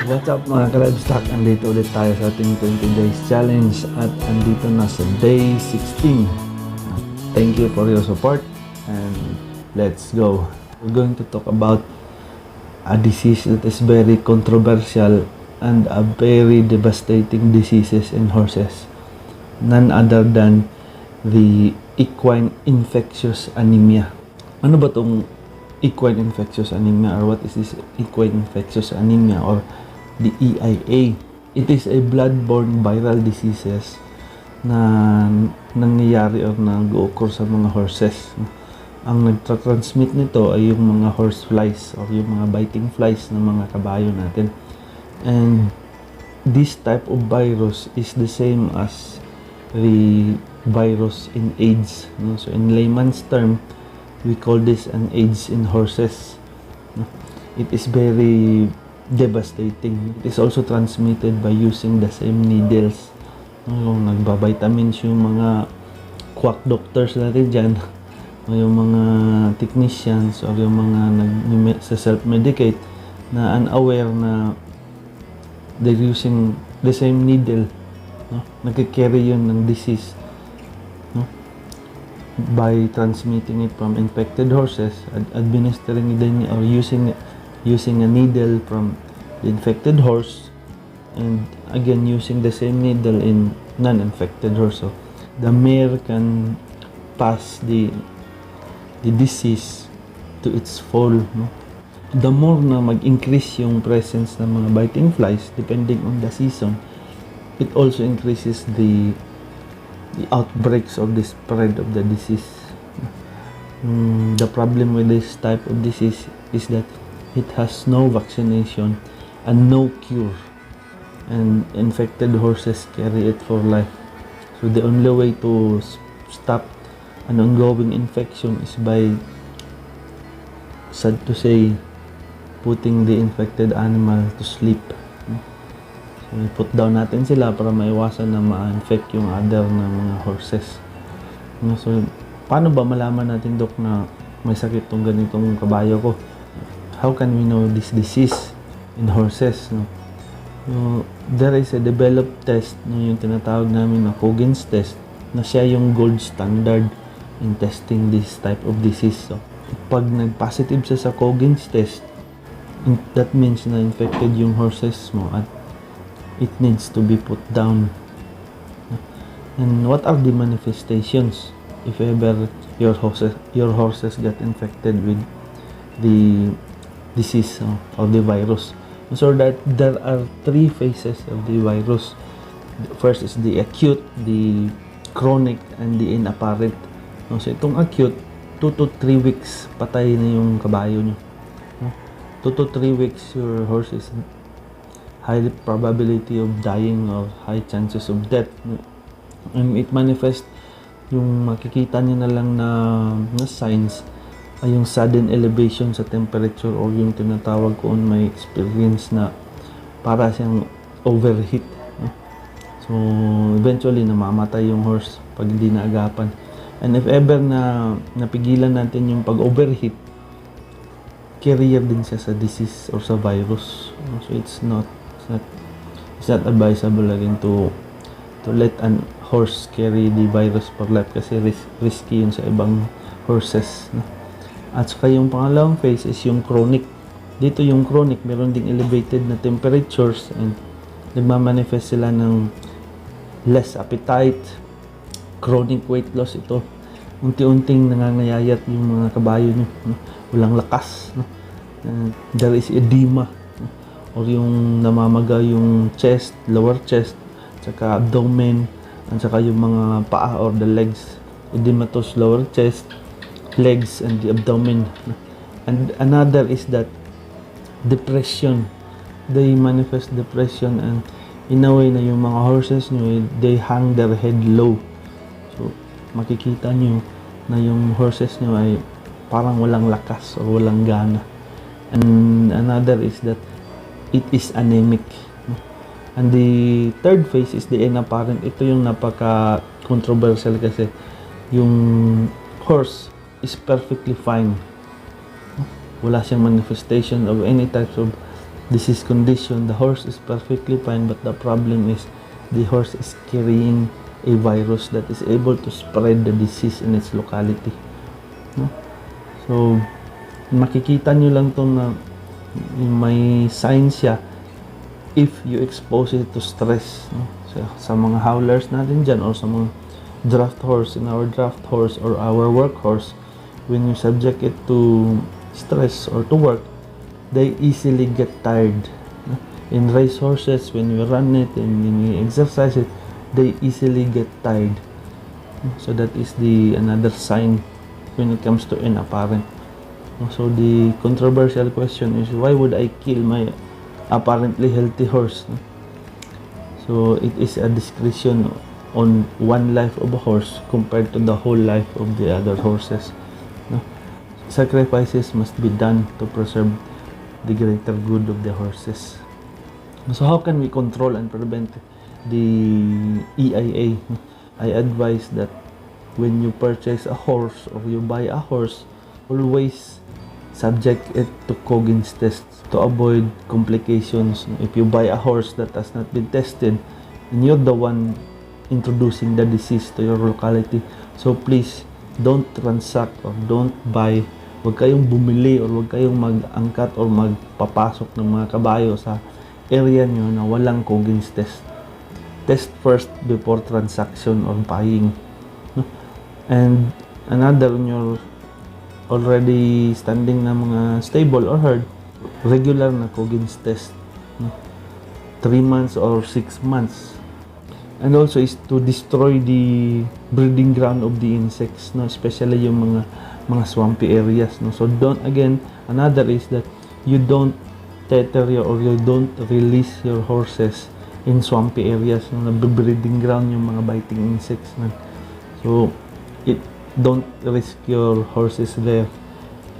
What's up mga ka-livestock? Andito ulit tayo sa ating 20 days challenge at andito na sa day 16. Thank you for your support and let's go. We're going to talk about a disease that is very controversial and a very devastating diseases in horses. None other than the equine infectious anemia. Ano ba tong equine infectious anemia, or what is this equine infectious anemia, or the EIA? It is a blood-borne viral diseases na nangyayari or nag-occur sa mga horses. Ang nagtra-transmit nito ay yung mga horse flies or yung mga biting flies ng mga kabayo natin. And this type of virus is the same as the virus in AIDS. So in layman's term, we call this an AIDS in horses. It is very devastating. It is also transmitted by using the same needles. Yung nagbabitamins yung mga quack doctors natin dyan, yung mga technicians or yung mga self-medicate na unaware na they're using the same needle, nagkikarry yun ng disease by transmitting it from infected horses, administering it or using a needle from the infected horse, and again using the same needle in non-infected horse. So the mare can pass the disease to its foal. The more na mag-increase yung presence ng mga biting flies depending on the season, it also increases the outbreaks of the spread of the disease. The problem with this type of disease is that it has no vaccination and no cure, and infected horses carry it for life. So the only way to stop an ongoing infection is by, sad to say, putting the infected animal to sleep. So, put down natin sila para maiwasan na ma-infect yung other na mga horses. So, paano ba malaman natin, Dok, na may sakit tong ganitong kabayo ko? How can we know this disease in horses? There is a developed test, yung tinatawag namin na Coggins Test, na siya yung gold standard in testing this type of disease. So, pag nag-positive siya sa Coggins Test, that means na infected yung horses mo at it needs to be put down. And what are the manifestations if ever your horses get infected with the disease or the virus? So that there are three phases of the virus. First is the acute, the chronic, and the inapparent. So itong acute, 2 to 3 weeks patay na yung kabayo nyo. 2 to 3 weeks your horse is high probability of dying or high chances of death. And it manifests, yung makikita niyo na lang na signs ay yung sudden elevation sa temperature, or yung tinatawag ko may experience na para siyang overheat. So eventually namamatay yung horse pag hindi naagapan. And if ever na napigilan natin yung pag-overheat, carrier din siya sa disease or sa virus. So it's not advisable again to let an horse carry the virus for life kasi risky yun sa ibang horses. At saka yung pangalawang phase is yung chronic. Dito yung chronic, meron ding elevated na temperatures and nagmamanifest sila ng less appetite, chronic weight loss. Ito, unti-unting nangangayayat yung mga kabayo nyo, walang lakas, there is edema, or yung namamaga yung chest, lower chest, saka abdomen, at saka yung mga paa or the legs, edematous lower chest, legs, and the abdomen. And another is that depression. They manifest depression, and in a way na yung mga horses nyo, they hang their head low. So makikita nyo na yung horses nyo ay parang walang lakas or walang gana. And another is that it is anemic. And the third phase is the inapparent. Ito yung napaka-controversial kasi yung horse is perfectly fine. Wala siyang manifestation of any types of disease condition. The horse is perfectly fine, but the problem is the horse is carrying a virus that is able to spread the disease in its locality. No? So, makikita nyo lang to na may signs siya if you expose it to stress. No? So, sa mga howlers natin dyan or sa mga draft horse, in our draft horse or our work horse, when you subject it to stress or to work, they easily get tired. No? In race horses, when you run it and when you exercise it, they easily get tired. So that is the another sign when it comes to inapparent. So the controversial question is, why would I kill my apparently healthy horse? So it is a discretion on one life of a horse compared to the whole life of the other horses. Sacrifices must be done to preserve the greater good of the horses. So how can we control and prevent the EIA? I advise that when you purchase a horse or you buy a horse, always subject it to Coggins Test to avoid complications. If you buy a horse that has not been tested, and you're the one introducing the disease to your locality, so please don't transact or don't buy. Huwag kayong bumili or huwag kayong mag-angkat or magpapasok ng mga kabayo sa area nyo na walang Coggins Test. Test first before transaction or buying. And another, when you're already standing na mga stable or herd, regular na Coggins Test. 3 months or 6 months. And also is to destroy the breeding ground of the insects, no? Especially yung mga swampy areas, no? So don't, again, another is that you don't tether or you don't release your horses in swampy areas, no? Breeding ground yung mga biting insects, man. So don't risk your horses there.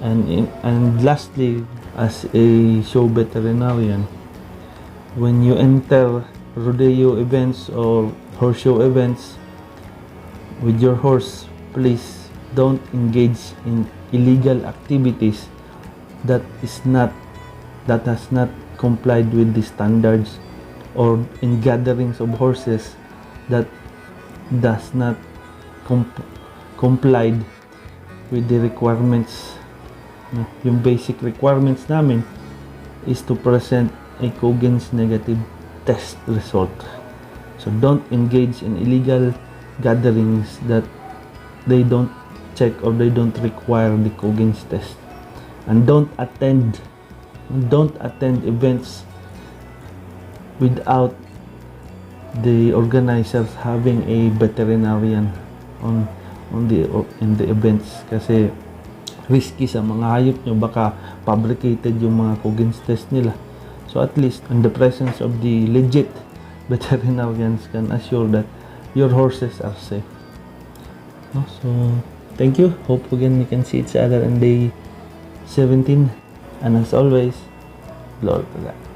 And lastly, as a show veterinarian, when you enter rodeo events or horse show events with your horse, please don't engage in illegal activities that has not complied with the standards, or in gatherings of horses that does not complied with the requirements. Yung basic requirements namin is to present a Coggins negative test result. So don't engage in illegal gatherings that they don't check or they don't require the Coggins test. And don't attend events without the organizers having a veterinarian in the events, kasi risky sa mga hayop nyo, baka fabricated yung mga Coggins test nila. So at least in the presence of the legit veterinarians can assure that your horses are safe. So thank you. Hope again we can see each other on day 17, and as always, glory to God.